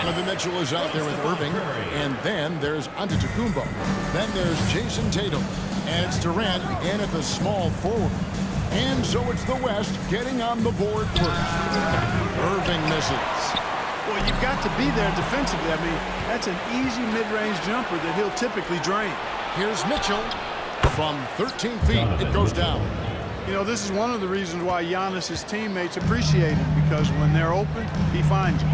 Donovan Mitchell is out there with Irving. And then there's Antetokounmpo. Then there's Jason Tatum. And it's Durant in at the small forward. And so it's the West getting on the board first. Irving misses. Well, you've got to be there defensively. I mean, that's an easy mid-range jumper that he'll typically drain. Here's Mitchell. From 13 feet, it goes down. You know, this is one of the reasons why Giannis's teammates appreciate him, because when they're open, he finds them.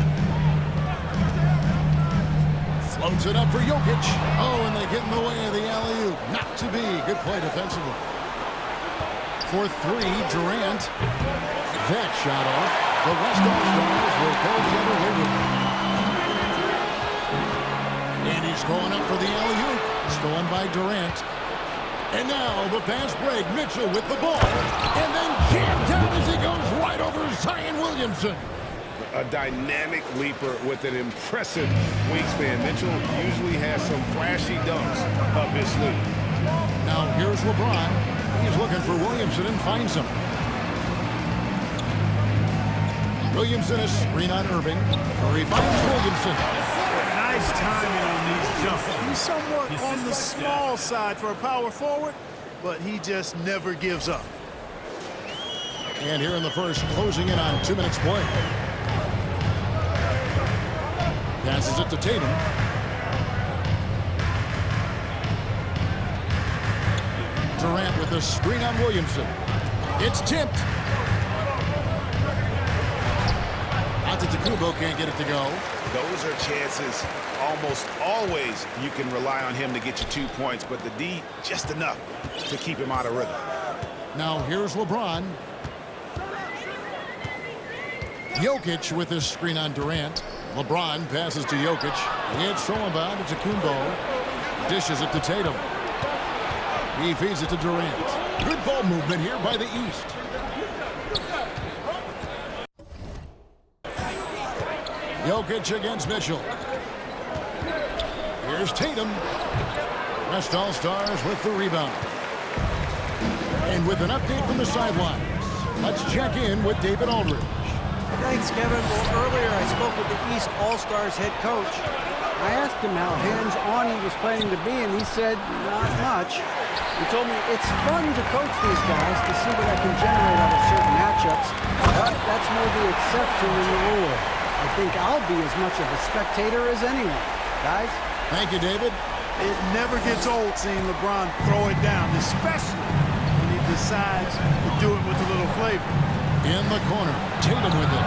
Floats it up for Jokic. Oh, and they get in the way of the alley-oop. Not to be. Good play defensively. For three, Durant. That shot off. The West All-Stars will go the other way with him. And he's going up for the alley-oop. Stolen by Durant. And now the fast break. Mitchell with the ball. And then jammed down as he goes right over Zion Williamson. A dynamic leaper with an impressive wingspan. Mitchell usually has some flashy dunks up his sleeve. Now here's LeBron. He's looking for Williamson and finds him. Williamson is screen on Irving. Curry finds Williamson. Nice timing on these jumpers. He's somewhat on the small side for a power forward, but he just never gives up. And here in the first, closing in on 2 minutes play. Passes it to Tatum. Durant with a screen on Williamson. It's tipped. Antetokounmpo can't get it to go. Those are chances almost always you can rely on him to get you 2 points, but the D just enough to keep him out of rhythm. Now here's LeBron. Jokic with his screen on Durant. LeBron passes to Jokic. It's stolen by Antetokounmpo. Dishes it to Tatum. He feeds it to Durant. Good ball movement here by the East. Jokic against Mitchell. Here's Tatum. West All-Stars with the rebound. And with an update from the sidelines, let's check in with David Aldridge. Thanks, Kevin. Well, earlier I spoke with the East All-Stars head coach. I asked him how hands-on he was planning to be, and he said, not much. He told me it's fun to coach these guys to see what I can generate out of certain matchups, but that's more the exception than the rule. I think I'll be as much of a spectator as anyone. Guys? Thank you, David. It never gets old seeing LeBron throw it down, especially when he decides to do it with a little flavor. In the corner, Tatum with it.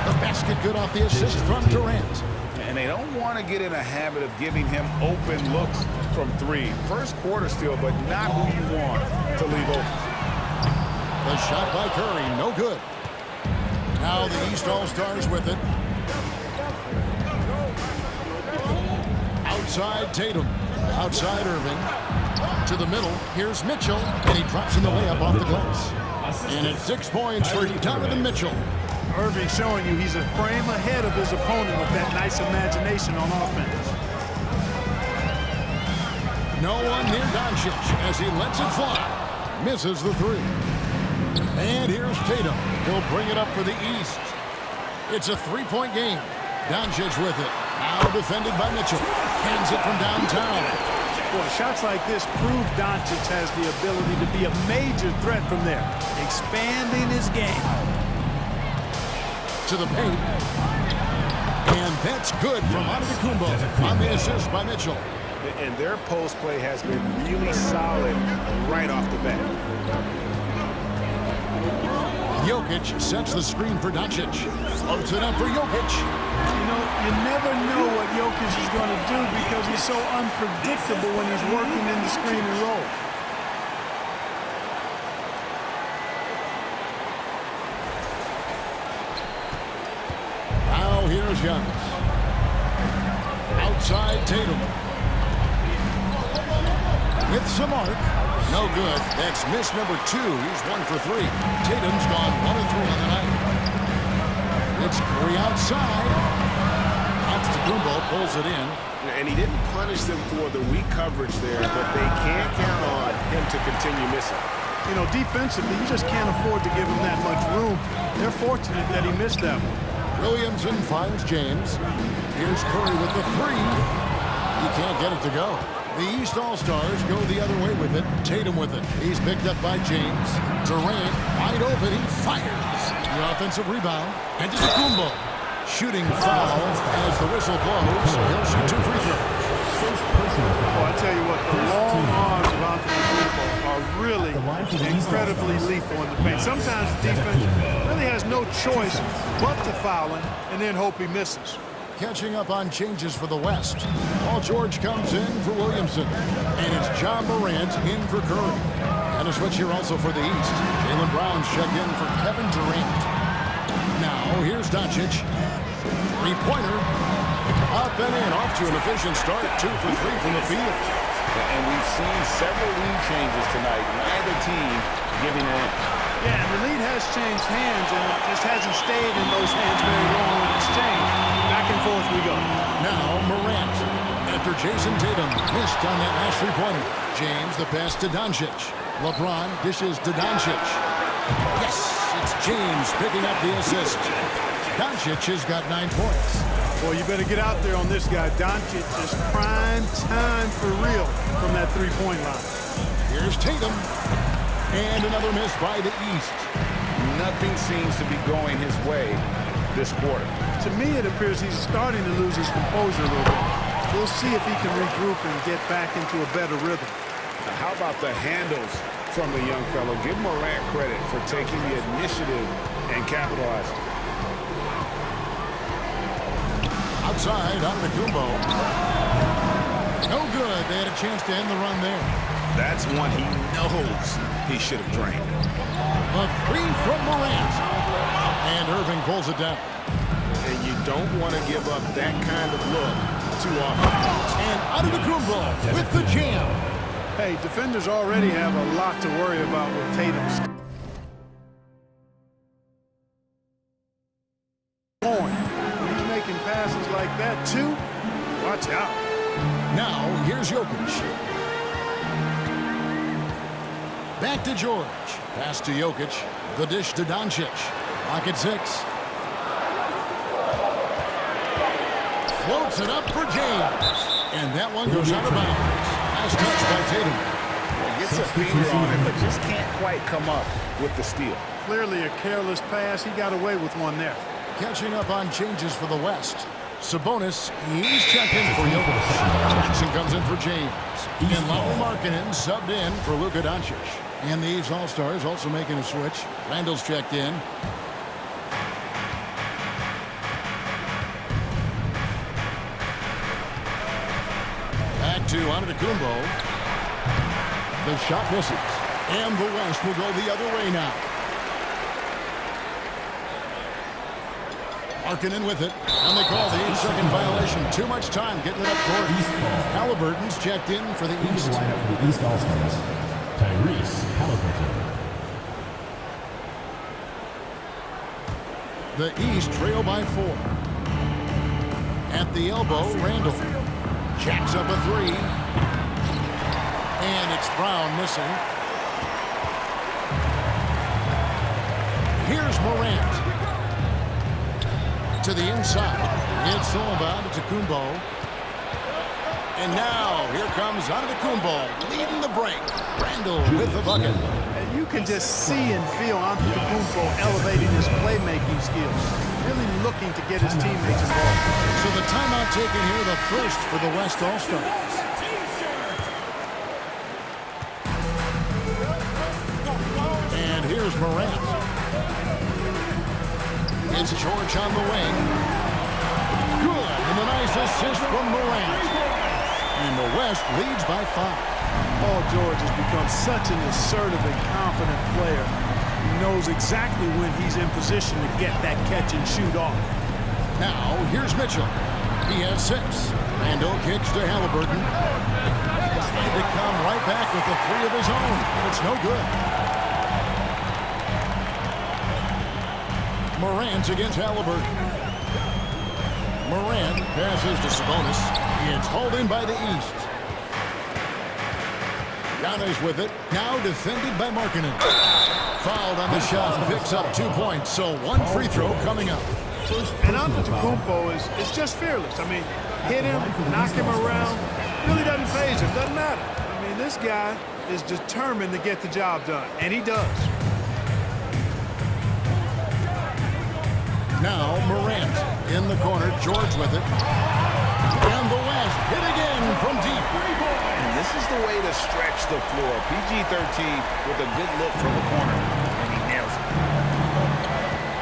The basket good off the assist from Durant. And they don't want to get in a habit of giving him open looks from three. First quarter still, but not who you want to leave open. The shot by Curry, no good. Now the East All-Stars with it. Outside Tatum. Outside Irving. To the middle. Here's Mitchell. And he drops in the layup off the glass. And it's 6 points for Donovan Mitchell. Irving showing you he's a frame ahead of his opponent with that nice imagination on offense. No one near Doncic as he lets it fly. Misses the three. And here's Tatum. He'll bring it up for the East. It's a three-point game. Doncic with it. Now defended by Mitchell. Hands it from downtown. Boy, shots like this prove Doncic has the ability to be a major threat from there, expanding his game. To the paint. And that's good from Antetokounmpo on the assist by Mitchell. And their post play has been really solid right off the bat. Jokic sets the screen for Doncic. Floats it up for Jokic. You know, you never know what Jokic is going to do because he's so unpredictable when he's working in the screen and roll. Now here's Giannis. Outside Tatum. With some arc. No good. That's miss number 2. He's 1 for 3. Tatum's gone 1 of 3 on the night. It's Curry outside. Antetokounmpo pulls it in. And he didn't punish them for the weak coverage there, but they can't count on him to continue missing. You know, defensively, you just can't afford to give him that much room. They're fortunate that he missed that one. Williamson finds James. Here's Curry with the three. He can't get it to go. The East All-Stars go the other way with it. Tatum with it. He's picked up by James. Durant, wide open. He fires. The offensive rebound. And Antetokounmpo. Shooting foul as the whistle blows. He'll shoot 2 free throws. Oh, I tell you what, the long arms of Antetokounmpo are really incredibly lethal in the paint. Sometimes the defense really has no choice but to foul him and then hope he misses. Catching up on changes for the West. Paul George comes in for Williamson. And it's John Morant in for Curry. And a switch here also for the East. Jaylen Brown's checked in for Kevin Durant. Now, here's Doncic. Three-pointer. Up and in. Off to an efficient start. 2 for 3 from the field. And we've seen several lead changes tonight. Neither team giving in. Yeah, and the lead has changed hands, and it just hasn't stayed in those hands very long in exchange. Back and forth we go. Now Morant. After Jason Tatum missed on that last three-pointer. James, the pass to Doncic. LeBron dishes to Doncic. Yes, it's James picking up the assist. Doncic has got 9 points. Well, you better get out there on this guy. Doncic is prime time for real from that three-point line. Here's Tatum. And another miss by the East. Nothing seems to be going his way this quarter. To me, it appears he's starting to lose his composure a little bit. We'll see if he can regroup and get back into a better rhythm. Now, how about the handles from the young fellow? Give Morant credit for taking the initiative and capitalizing. Outside, Antetokounmpo. No good. They had a chance to end the run there. That's one he knows he should have drained. A three from Morant. And Irving pulls it down. And you don't want to give up that kind of look too often. And Antetokounmpo with the jam. Hey, defenders already have a lot to worry about with Tatum's going. He's making passes like that too. Watch out. Now, here's Jokic. Back to George. Pass to Jokic. The dish to Doncic. Lock at 6. Floats it up for James. And that one goes out of bounds. Nice touch by Tatum. Gets a finger on it, but just can't quite come up with the steal. Clearly a careless pass. He got away with one there. Catching up on changes for the West. Sabonis, he's checked in for Jokic. Jackson comes in for James. And Lauri Markkanen subbed in for Luka Doncic. And these All-Stars also making a switch. Randall's checked in. Back to Antetokounmpo. The shot misses. And the West will go the other way now. Markkanen with it. And they call the 8-second violation. Too much time getting it up court. Halliburton's checked in for the East. The East All-Stars. Tyrese Halliburton. The East trail by 4. At the elbow, Randall. Jacks up a 3. And it's Brown missing. Here's Morant. To the inside. It's all about Antetokounmpo. And now, here comes Antetokounmpo leading the break. Randall with the bucket. And you can just see and feel Antetokounmpo elevating his playmaking skills. Really looking to get his teammates involved. So the timeout taken here, the first for the West All-Stars. And here's Morant. It's George on the wing. Good, and a nice assist from Morant. And the West leads by 5. Paul George has become such an assertive and confident player. He knows exactly when he's in position to get that catch and shoot off. Now, here's Mitchell. He has 6. Randall kicks to Halliburton. Trying to come right back with the 3 of his own, but it's no good. Morant against Halliburton. Morant passes to Sabonis. It's hauled in by the East. Giannis with it. Now defended by Markkanen. Fouled on the shot. Picks up 2 points. So 1 free throw coming up. And Antetokounmpo is just fearless. I mean, hit him, knock him around, really doesn't faze him, doesn't matter. I mean, this guy is determined to get the job done, and he does. Now Morant in the corner, George with it. And the West hit again from deep. And this is the way to stretch the floor. PG-13 with a good look from the corner, and he nails it.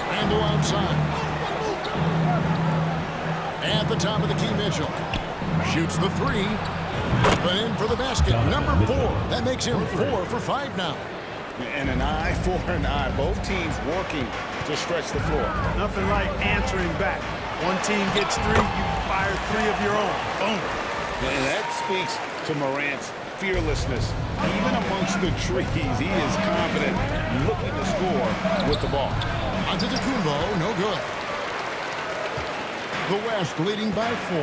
Randall outside. At the top of the key, Mitchell shoots the three. But in for the basket, number 4. That makes him 4 for 5 now. And an eye for an eye. Both teams working to stretch the floor. Nothing like answering back. One team gets 3, you fire 3 of your own. Boom. And that speaks to Morant's fearlessness. Even amongst the trees, he is confident, looking to score with the ball. Antetokounmpo, no good. The West leading by 4.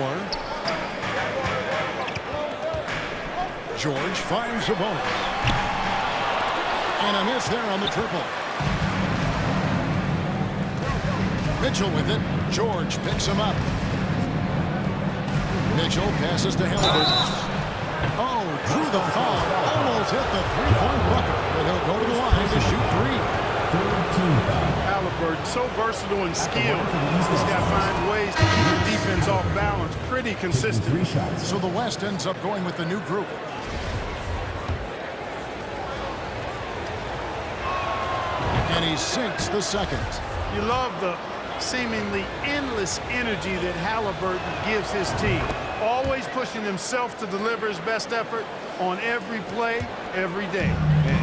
George finds the bonus. And a miss there on the triple. Mitchell with it. George picks him up. Mitchell passes to Halliburton. Oh, drew the foul. Almost hit the three-point bucket. But he'll go to the line to shoot 3. Halliburton, so versatile and skilled. This guy finds ways to keep the defense off balance. Pretty consistent. So the West ends up going with the new group. And he sinks the second. You love the seemingly endless energy that Halliburton gives his team. Always pushing himself to deliver his best effort on every play, every day.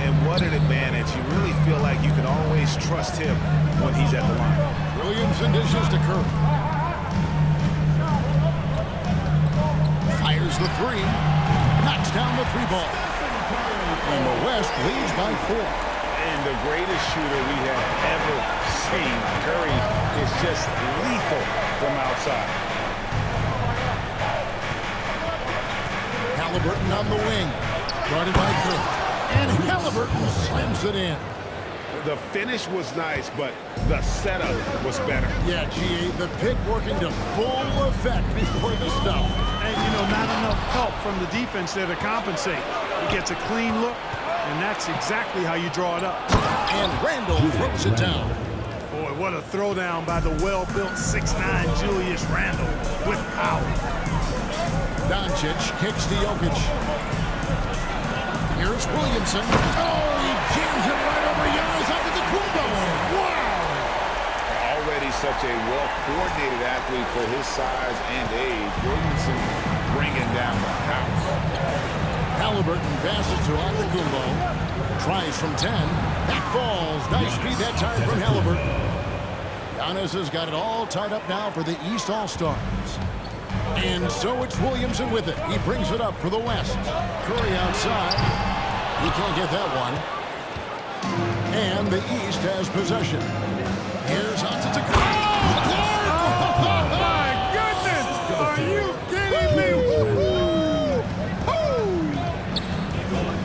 And what an advantage. You really feel like you can always trust him when he's at the line. Williamson dishes to Curry. Fires the 3. Knocks down the 3 ball. And the West leads by 4. And the greatest shooter we have ever seen. Curry is just lethal from outside. Halliburton on the wing. Guarded by Curry. And Halliburton slams it in. The finish was nice, but the setup was better. Yeah, GA, the pick working to full effect before the stuff. And, you know, not enough help from the defense there to compensate. He gets a clean look. And that's exactly how you draw it up. And Randall throws it down. Boy, what a throwdown by the well-built 6'9" Julius Randle with power. Doncic kicks to Jokic. Here's Williamson. Oh, he jams it right over Giannis Antetokounmpo. Wow! Already such a well-coordinated athlete for his size and age. Williamson bringing down the house. Halliburton passes to Antetokounmpo. Tries from 10. That falls. Nice speed that time from Halliburton. Giannis has got it all tied up now for the East All-Stars. And so it's Williamson with it. He brings it up for the West. Curry outside. He can't get that one. And the East has possession. Here's Antetokounmpo. Oh, my goodness! Are you kidding me?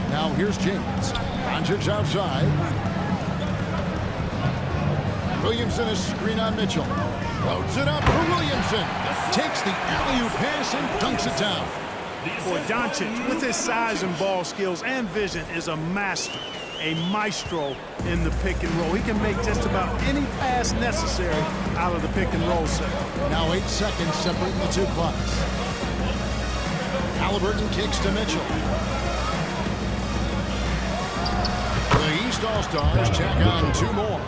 Now here's James. Doncic outside. Williamson is screen on Mitchell. Loads it up for Williamson. Takes the alley-oop pass and dunks it down. Boy, Doncic, with his size and ball skills and vision, is a master, a maestro in the pick and roll. He can make just about any pass necessary out of the pick and roll set. Now 8 seconds separating the 2 clocks. Halliburton kicks to Mitchell. The East All-Stars tack on 2 more.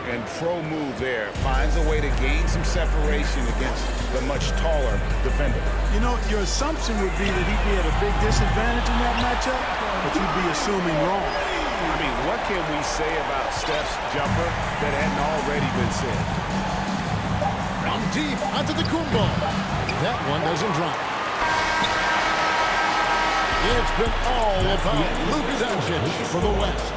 And pro move there. Finds a way to gain some separation against the much taller defender. You know, your assumption would be that he'd be at a big disadvantage in that matchup, but you'd be assuming wrong. I mean, what can we say about Steph's jumper that hadn't already been said? From deep Antetokounmpo. That one doesn't drop. It's been all about Luka Doncic for the West.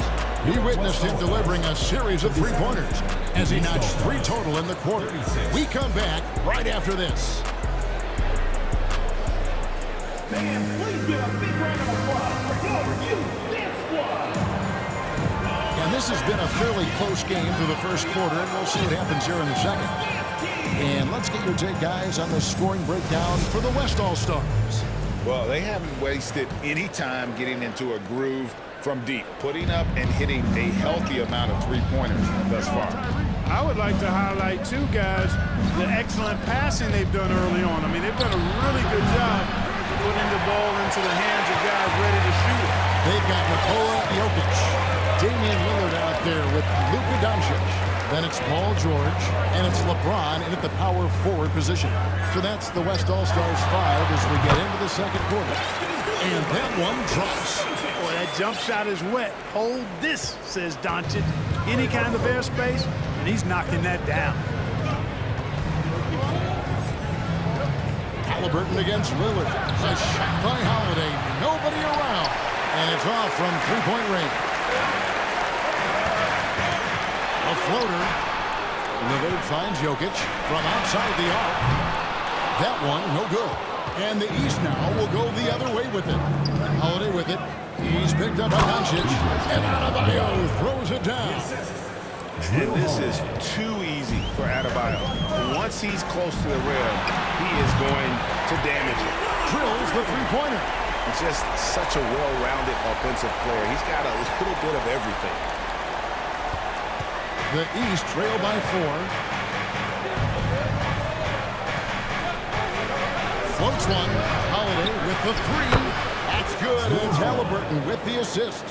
He witnessed him delivering a series of 3-pointers as he notched 3 total in the quarter. We come back right after this. Please give a big round of applause for your youth dance squad. And this has been a fairly close game through the first quarter, and we'll see what happens here in the second. And let's get your take, guys, on the scoring breakdown for the West All-Stars. Well, they haven't wasted any time getting into a groove from deep, putting up and hitting a healthy amount of three-pointers thus far. I would like to highlight, too, guys, the excellent passing they've done early on. I mean, they've done a really good job putting the ball into the hands of guys ready to shoot it. They've got Nikola Jokic, Damian Lillard out there with Luka Doncic. Then it's Paul George, and it's LeBron in at the power forward position. So that's the West All-Stars 5 as we get into the second quarter. And that one drops. Boy, that jump shot is wet. Hold this, says Doncic. Any kind of airspace, and he's knocking that down. Halliburton against Lillard. A shot by Holiday. Nobody around. And it's off from three-point range. A floater. Lillard finds Jokic from outside the arc. That one, no good. And the East now will go the other way with it. Holiday with it. He's picked up by Doncic. And Adebayo throws it down. And this is too easy for Adebayo. Once he's close to the rim, he is going to damage it. Drills the three-pointer. It's just such a well-rounded offensive player. He's got a little bit of everything. The East trail by 4. Floats one. Holiday with the 3. That's good. It's Halliburton with the assist.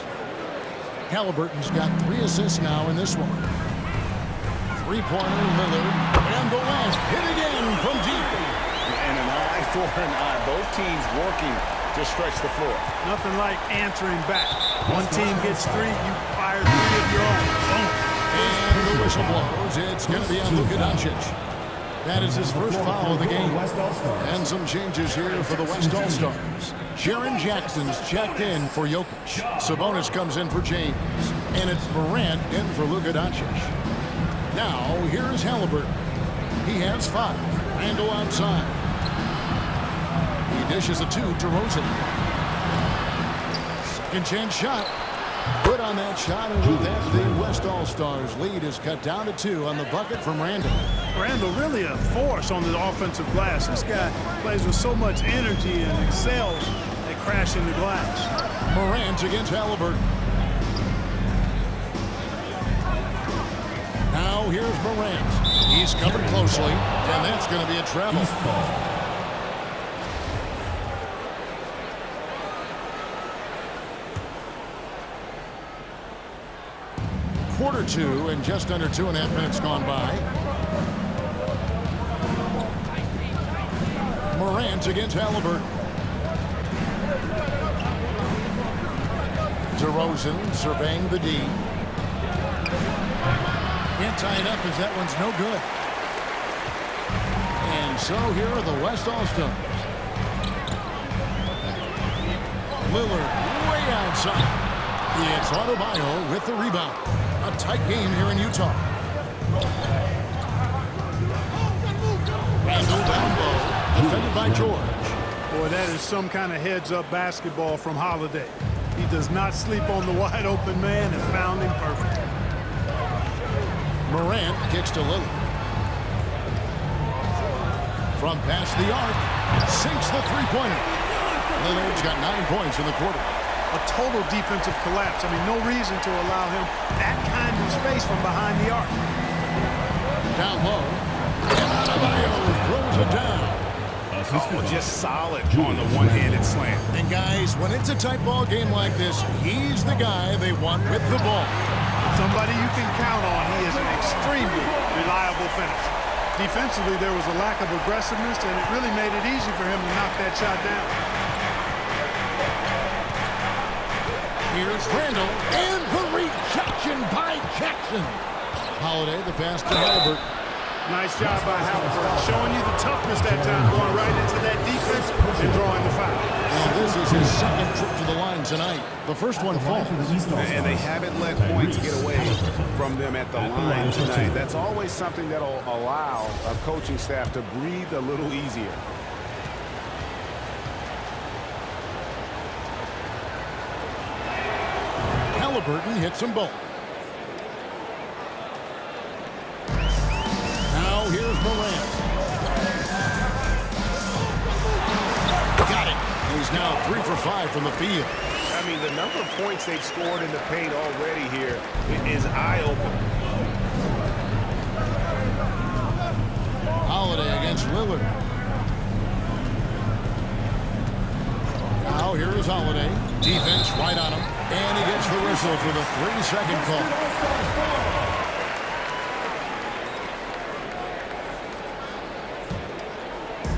Halliburton's got 3 assists now in this one. Three-pointer, Lillard. And the last hit again from deep. And an eye for an eye. Both teams working to stretch the floor. Nothing like answering back. One team gets 3, you fire 3 of your own. Boom. And the whistle blows. It's going to be on Luka Doncic. That is his first foul of the game. And some changes here for the West All-Stars. Jaren Jackson's checked in for Jokic. Sabonis comes in for James. And it's Morant in for Luka Doncic. Now, here's Halliburton. He has 5. Randle outside. He dishes a 2 to Rosen. Second chance shot. Good on that shot, and with that, the West All-Stars lead is cut down to 2 on the bucket from Randle. Randle really a force on the offensive glass. This guy plays with so much energy and excels at crashing the glass. Morant against Halliburton. Now here's Morant. He's covered closely, and that's going to be a travel. Quarter 2 and just under 2.5 minutes gone by. Morant against Halliburton. DeRozan surveying the D. Can't tie it up as that one's no good. And so here are the West All-Stars. Lillard way outside. It's Adebayo with the rebound. A tight game here in Utah. Randle down low, defended by George. Boy, that is some kind of heads-up basketball from Holiday. He does not sleep on the wide-open man and found him perfect. Morant kicks to Lillard. From past the arc, sinks the three-pointer. Lillard's got 9 points in the quarter. A total defensive collapse. I mean, no reason to allow him that kind of space from behind the arc. Down low. And Adebayo throws it down. Oh, just solid on the one-handed slam. And guys, when it's a tight ball game like this, he's the guy they want with the ball. Somebody you can count on. He is an extremely reliable finisher. Defensively, there was a lack of aggressiveness, and it really made it easy for him to knock that shot down. Here's Randle, and the rejection by Jackson. Holiday, the pass to Halliburton. Nice job by Halliburton, showing you the toughness that time, going right into that defense and drawing the foul. And this is his second trip to the line tonight. The first one falls. And they haven't let points get away from them at the line tonight. That's always something that'll allow a coaching staff to breathe a little easier. Halliburton hits them both. Now here's Morant. Got it. He's now 3 for 5 from the field. I mean, the number of points they've scored in the paint already here is eye-opening. Holiday against Lillard. Now here is Holiday. Defense right on him. And he gets the whistle for the 3-second call.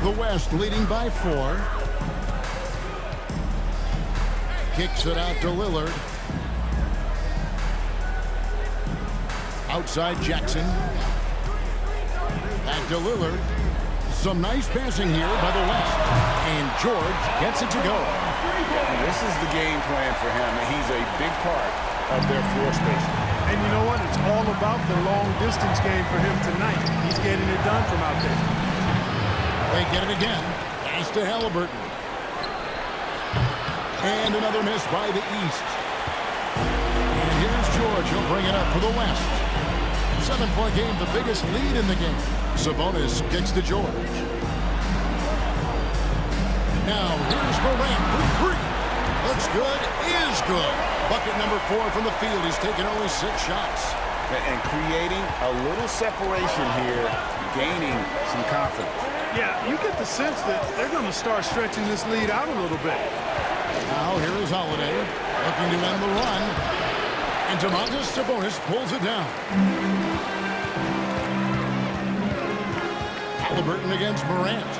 The West leading by 4. Kicks it out to Lillard. Outside Jackson. Back to Lillard. Some nice passing here by the West. And George gets it to go. Yeah, this is the game plan for him. He's a big part of their floor space. And you know what? It's all about the long-distance game for him tonight. He's getting it done from out there. They get it again. Pass to Halliburton. And another miss by the East. And here's George. He'll bring it up for the West. 7-point game, the biggest lead in the game. Sabonis kicks to George. Now here's Morant for 3. Looks good, is good. Bucket number 4 from the field. He's taken only 6 shots. And creating a little separation here, gaining some confidence. Yeah, you get the sense that they're going to start stretching this lead out a little bit. Now here is Holiday looking to end the run. And Domantas Sabonis pulls it down. Halliburton against Morant.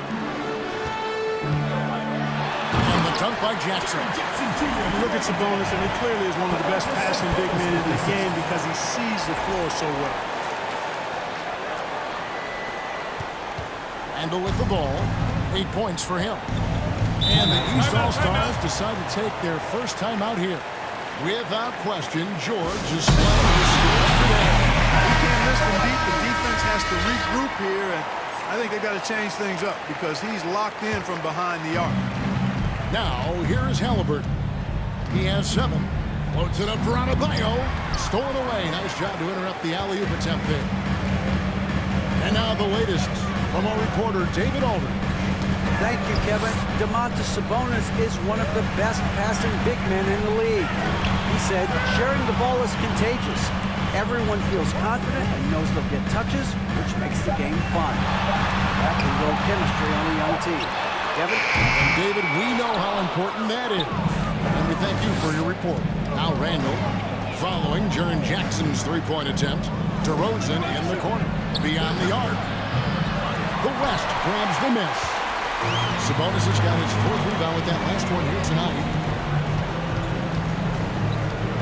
And the dunk by Jackson. You look at Sabonis, and he clearly is one of the best passing big men in the game because he sees the floor so well. Randle with the ball. 8 points for him. And the East All-Stars decide to take their first time out here. Without question, George is playing his skills today. He can't miss from deep. The defense has to regroup here, and I think they've got to change things up because he's locked in from behind the arc. Now, here is Halliburton. He has 7. Floats it up for Adebayo. Stolen away. Nice job to interrupt the alley-oop attempt there. And now the latest from our reporter, David Alden. Thank you, Kevin. Domantas Sabonis is one of the best passing big men in the league. He said, sharing the ball is contagious. Everyone feels confident and knows they'll get touches, which makes the game fun. That can build chemistry on a young team. Kevin? And David, we know how important that is. And we thank you for your report. Now Randle following Jaren Jackson's 3-point attempt. DeRozan in the corner. Beyond the arc. The West grabs the miss. Sabonis has got his 4th rebound with that last one here tonight.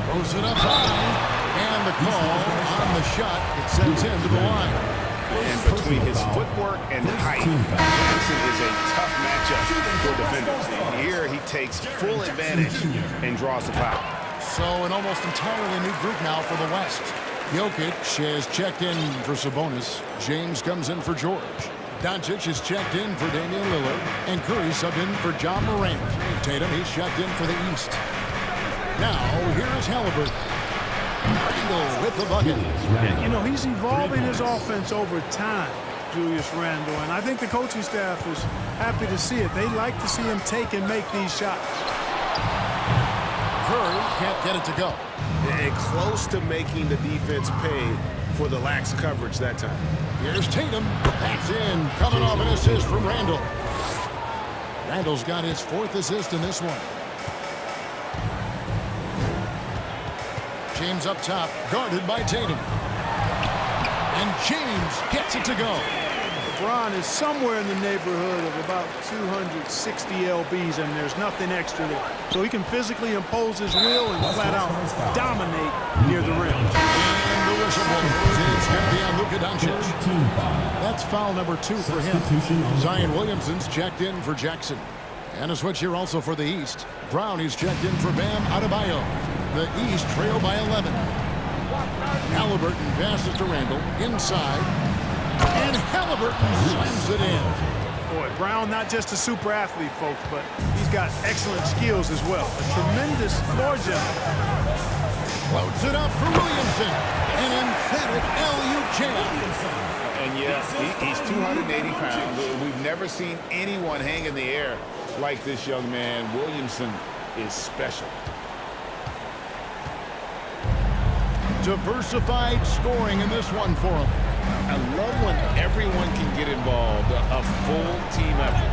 Throws it up high. And the call on the shot. It sends him to the line. And between his footwork and height, Jackson is a tough matchup for defenders. Here he takes full advantage and draws the foul. So an almost entirely new group now for the West. Jokic has checked in for Sabonis. James comes in for George. Doncic is checked in for Damian Lillard. And Curry subbed in for John Morant. Tatum, he's checked in for the East. Now, here is Halliburton. Randle with the bucket. You know, he's evolving his offense over time, Julius Randle, and I think the coaching staff is happy to see it. They like to see him take and make these shots. Curry can't get it to go. And close to making the defense pay for the lax coverage that time. Here's Tatum. That's in. Coming off an assist from Randle. Randle's got his 4th assist in this one. James up top, guarded by Tatum. And James gets it to go. LeBron is somewhere in the neighborhood of about 260 lbs, and there's nothing extra there. So he can physically impose his will and flat out dominate near the rim. And the whistle blows. It's going to be on Luka Doncic. That's foul number 2 for him. Zion Williamson's checked in for Jackson. And a switch here also for the East. Brown is checked in for Bam Adebayo. The East trail by 11. Halliburton passes to Randle inside. And Halliburton slams it in. Boy, Brown not just a super athlete, folks, but he's got excellent skills as well. A tremendous floor general. Floats it up for Williamson. An emphatic LU jam. And Yeah, he's 280 pounds. We've never seen anyone hang in the air like this young man. Williamson is special. Diversified scoring in this one for him. I love when everyone can get involved, a full team effort.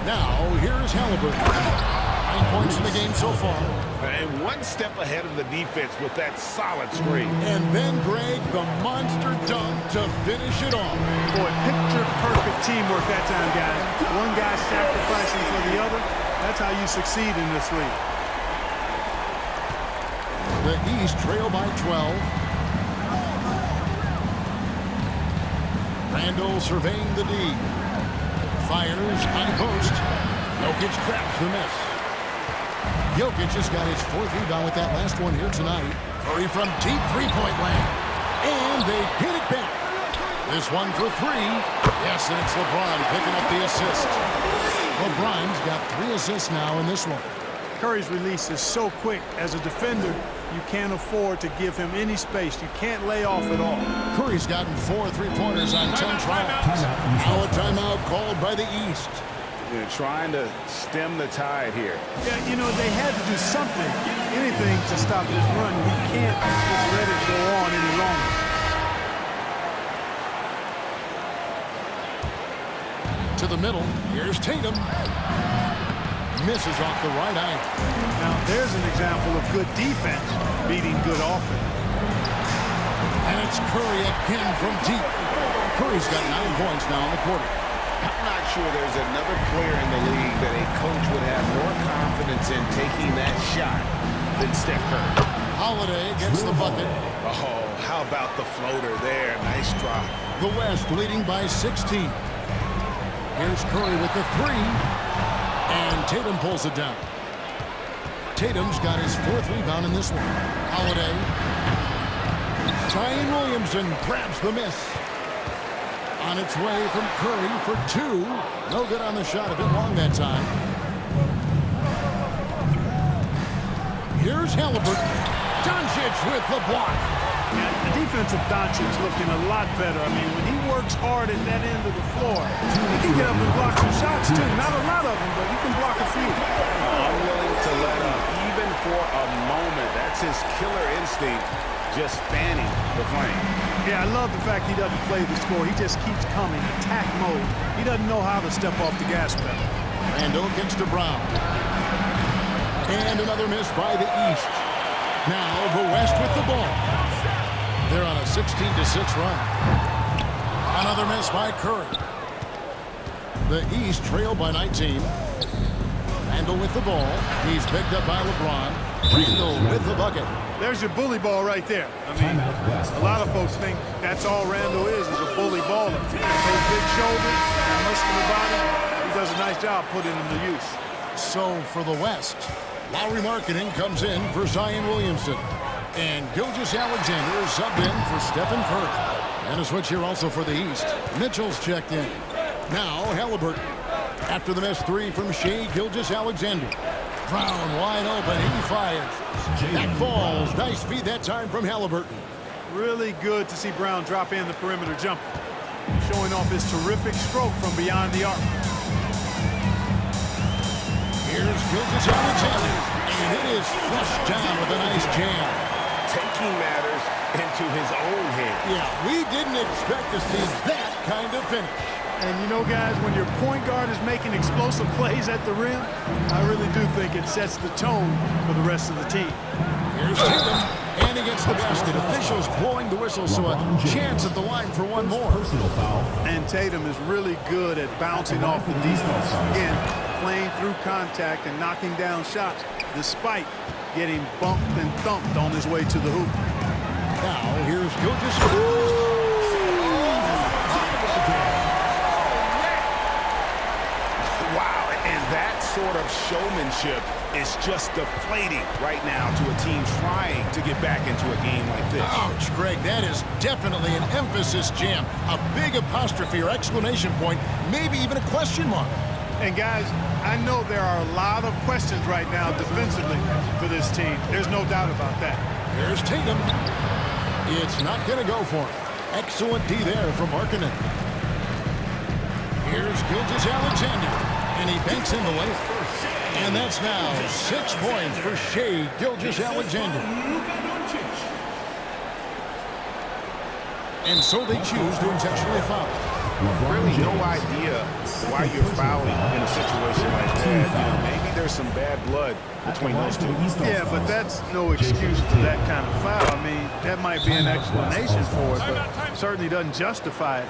Now, here's Halliburton. 9 points in the game so far. And one step ahead of the defense with that solid screen. And then, Greg, the monster dunk to finish it off. Boy, picture-perfect teamwork that time, guys. One guy sacrificing for the other. That's how you succeed in this league. The East trail by 12. Randall surveying the D. Fires, high post. Jokic traps the miss. Jokic just got his 4th rebound with that last one here tonight. Curry from deep three-point land. And they get it back. This one for 3. Yes, and it's LeBron picking up the assist. LeBron's got 3 assists now in this one. Curry's release is so quick. As a defender, you can't afford to give him any space. You can't lay off at all. Curry's gotten 4 3-pointers on 10 tries. Now a timeout called by the East. They're trying to stem the tide here. Yeah, you know, they had to do something, anything to stop this run. We can't just let it go on any longer. To the middle. Here's Tatum. Misses off the right eye. Now, there's an example of good defense beating good offense. And it's Curry again from deep. Curry's got 9 points now in the quarter. I'm not sure there's another player in the league that a coach would have more confidence in taking that shot than Steph Curry. Holiday gets the bucket. Oh, how about the floater there? Nice drop. The West leading by 16. Here's Curry with the 3. And Tatum pulls it down. Tatum's got his 4th rebound in this one. Holiday. Zion Williamson grabs the miss. On its way from Curry for 2. No good on the shot, a bit long that time. Here's Halliburton. Doncic with the block. Yeah, the defense of Doncic looking a lot better. I mean, when he works hard at that end of the floor, he can get up and block some shots, too. Not a lot of them, but he can block a few. Unwilling to let up, even for a moment. That's his killer instinct, just fanning the flame. Yeah, I love the fact he doesn't play the score. He just keeps coming, attack mode. He doesn't know how to step off the gas pedal. Randall kicks to Brown. And another miss by the East. Now the West with the ball. They're on a 16-6 run. Another miss by Curry. The East trail by 19. Randall with the ball. He's picked up by LeBron. Randall with the bucket. There's your bully ball right there. I mean, a lot of folks think that's all Randall is a bully baller. Those big shoulders, muscular body, he does a nice job putting him to use. So for the West, Lowry Marketing comes in for Zion Williamson. And Gilgeous-Alexander is subbed in for Stephen Curry. And a switch here also for the East. Mitchell's checked in. Now Halliburton. After the miss 3 from Shai Gilgeous-Alexander. Brown wide open. He fires. That falls. Nice feed that time from Halliburton. Really good to see Brown drop in the perimeter jumper. Showing off his terrific stroke from beyond the arc. Here's Gilgeous-Alexander. And it is flushed down with a nice jam. Taking matters into his own hands. Yeah, we didn't expect to see that kind of finish. And you know, guys, when your point guard is making explosive plays at the rim, I really do think it sets the tone for the rest of the team. Here's Tatum, and he gets the basket. Officials blowing the whistle, so a chance at the line for one more. And Tatum is really good at bouncing off the defense. Again, playing through contact and knocking down shots, despite getting bumped and thumped on his way to the hoop. Now, here's Gilgeous. Wow, and that sort of showmanship is just deflating right now to a team trying to get back into a game like this. Ouch, Greg, that is definitely an emphasis jam. A big apostrophe or exclamation point, maybe even a question mark. And guys, I know there are a lot of questions right now defensively for this team. There's no doubt about that. Here's Tatum. It's not going to go for him. Excellent D there from Markkanen. Here's Gilgeous-Alexander, and he banks in the layup. And that's now 6 points for Shai Gilgeous-Alexander. And so they choose to intentionally foul. Really no idea why you're fouling in a situation like that. Maybe there's some bad blood between those two. Yeah, but that's no excuse for that kind of foul. I mean, that might be an explanation for it, but certainly doesn't justify it.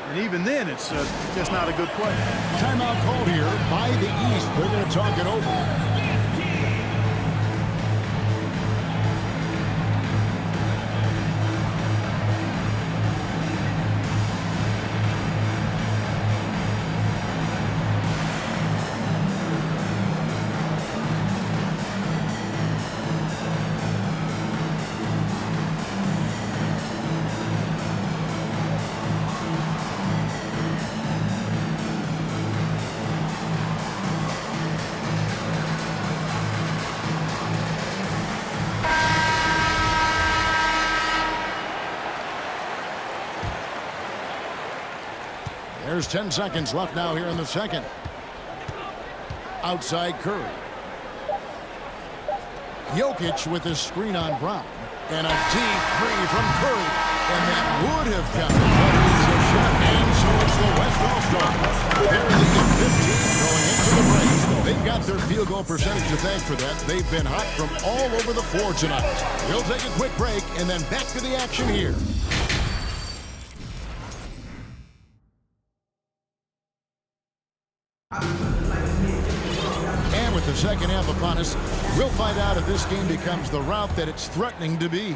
And even then, it's just not a good play. Timeout called here by the East. They're going to talk it over. There's 10 seconds left now here in the second. Outside Curry. Jokic with his screen on Brown. And a deep three from Curry. And that would have counted. But it's a shot. And so it's the West All-Stars. They're leading 15 going into the break. They've got their field goal percentage to thank for that. They've been hot from all over the floor tonight. We'll take a quick break and then back to the action here. And with the second half upon us, we'll find out if this game becomes the route that it's threatening to be.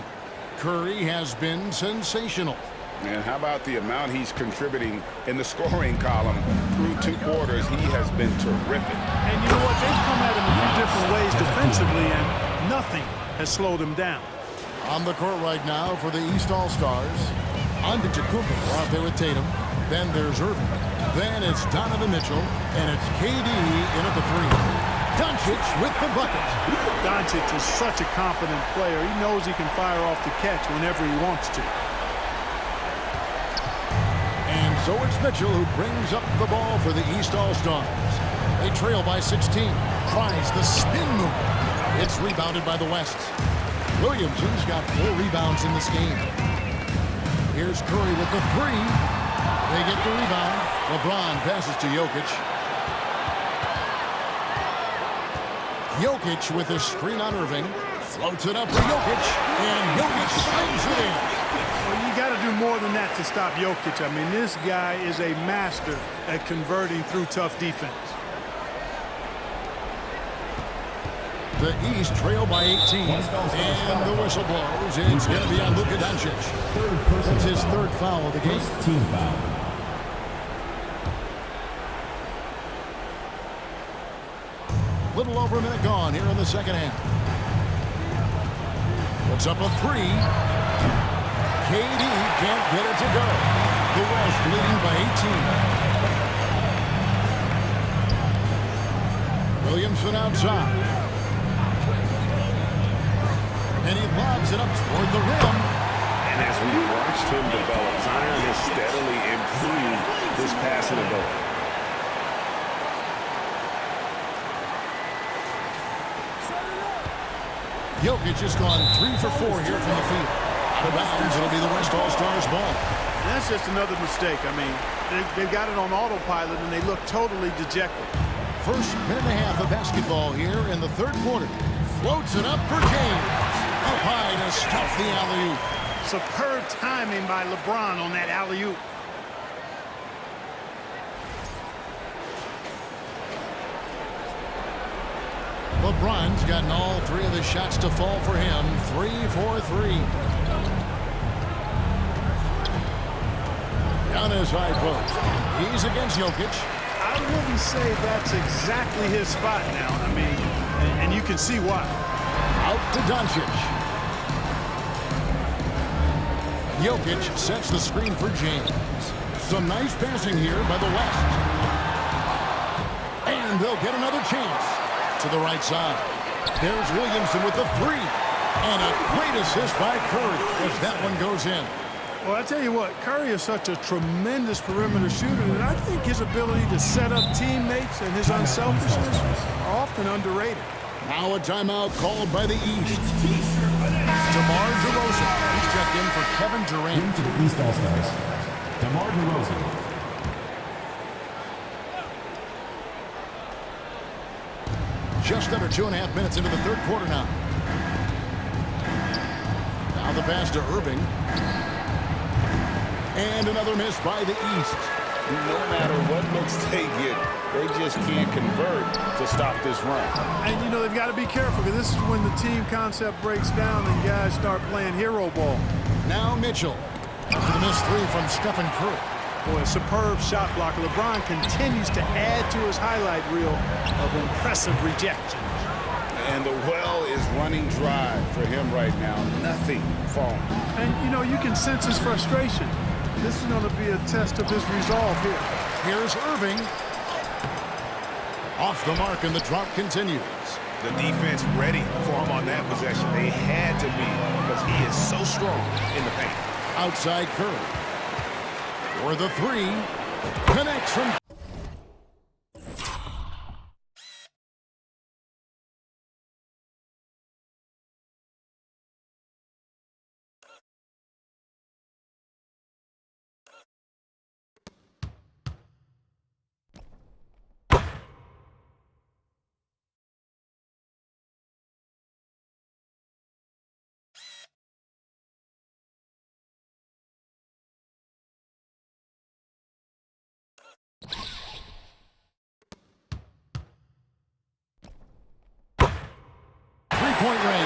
Curry has been sensational. And how about the amount he's contributing in the scoring column through 2 quarters? He has been terrific. And you know what? They've come at him in 2 different ways defensively, and nothing has slowed him down. On the court right now for the East All-Stars, Antetokounmpo out there with Tatum. Then there's Irving. Then it's Donovan Mitchell, and it's KD in at the 3. Doncic with the bucket. Doncic is such a confident player. He knows he can fire off the catch whenever he wants to. And so it's Mitchell who brings up the ball for the East All-Stars. They trail by 16. Tries the spin move. It's rebounded by the West. Williamson's got 4 rebounds in this game. Here's Curry with the 3. They get the rebound. LeBron passes to Jokic. Jokic with a screen on Irving. Floats it up for Jokic. And Jokic slams it in. Well, you got to do more than that to stop Jokic. I mean, this guy is a master at converting through tough defense. The East trail by 18. And the whistle blows. It's going to be on Luka Doncic. That's his 3rd foul of the game. Team foul. Little over a minute gone here in the second half. Puts up a 3. KD can't get it to go. The West leading by 18. Williamson outside. And he lobs it up toward the rim. And as we watched him develop, Zion has steadily improved this passing ability. Jokic has gone 3 for 4 here from the field. Out of bounds, it'll be the West All-Stars ball. And that's just another mistake. I mean, they've got it on autopilot, and they look totally dejected. First minute and a half of basketball here in the 3rd quarter. Floats it up for James. Up high to stuff the alley-oop. Superb timing by LeBron on that alley-oop. LeBron's gotten all 3 of the shots to fall for him. 3 for 3. Down his high post. He's against Jokic. I wouldn't say that's exactly his spot now. I mean, and you can see why. Out to Doncic. Jokic sets the screen for James. Some nice passing here by the West. And they'll get another chance. To the right side. There's Williamson with the 3. And a great assist by Curry as that one goes in. Well, I tell you what, Curry is such a tremendous perimeter shooter, and I think his ability to set up teammates and his unselfishness are often underrated. Now a timeout called by the East. DeMar DeRozan. He's checked in for Kevin Durant. Into the East All-Stars, DeMar DeRozan. Just under 2.5 minutes into the third quarter now. Now the pass to Irving. And another miss by the East. No matter what looks they get, they just can't convert to stop this run. And, you know, they've got to be careful because this is when the team concept breaks down and guys start playing hero ball. Now Mitchell. After the missed three from Stephen Curry. Boy, a superb shot blocker. LeBron continues to add to his highlight reel of impressive rejection. And the well is running dry for him right now. Nothing falling. And, you know, you can sense his frustration. This is going to be a test of his resolve here. Here's Irving. Off the mark, and the drop continues. The defense ready for him on that possession. They had to be because he is so strong in the paint. Outside Curry. For the three. Connects from... Three-point range.